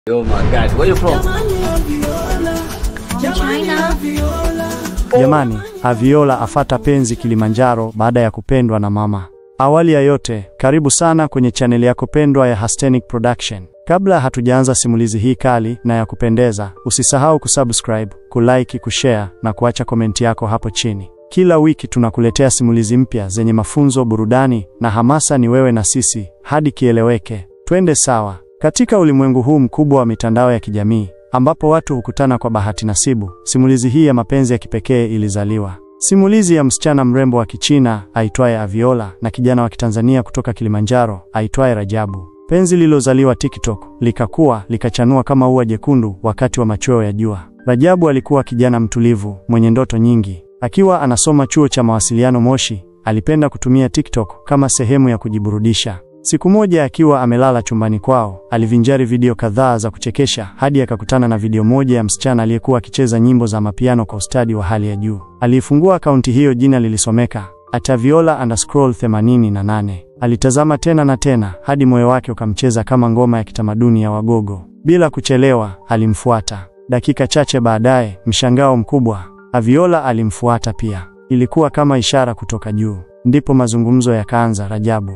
Oh my God, where you from? China. Jamani, Aviola afata penzi Kilimanjaro baada ya kupendwa na mama. Awali ya yote, karibu sana kwenye chaneli yako pendwa ya Hastenic Production. Kabla hatujaanza simulizi hii kali na ya kupendeza, usisahau kusubscribe, kulike, kushare na kuacha komenti yako hapo chini. Kila wiki tunakuletea simulizi mpya zenye mafunzo, burudani na hamasa. Ni wewe na sisi hadi kieleweke. Twende sawa. Katika ulimwengu huu mkubwa wa mitandao ya kijamii ambapo watu hukutana kwa bahati nasibu, simulizi hii ya mapenzi ya kipekee ilizaliwa. Simulizi ya msichana mrembo wa Kichina aitwaye Aviola na kijana wa Kitanzania kutoka Kilimanjaro aitwaye Rajabu. Penzi lilozaliwa TikTok likakua, likachanua kama ua jekundu wakati wa machweo ya jua. Rajabu alikuwa kijana mtulivu, mwenye ndoto nyingi. Akiwa anasoma chuo cha mawasiliano Moshi, alipenda kutumia TikTok kama sehemu ya kujiburudisha. Siku moja akiwa amelala chumbani kwao, alivinjari video kadhaa za kuchekesha hadi akakutana na video moja ya msichana aliyekuwa akicheza nyimbo za mapiano kwa ustadi wa hali ya juu. Alifungua akaunti hiyo, jina lilisomeka @Aviola_88. Alitazama tena na tena hadi moyo wake ukamcheza kama ngoma ya kitamaduni ya Wagogo. Bila kuchelewa, alimfuata. Dakika chache baadaye, mshangao mkubwa, Aviola alimfuata pia. Ilikuwa kama ishara kutoka juu. Ndipo mazungumzo yakaanza. Rajabu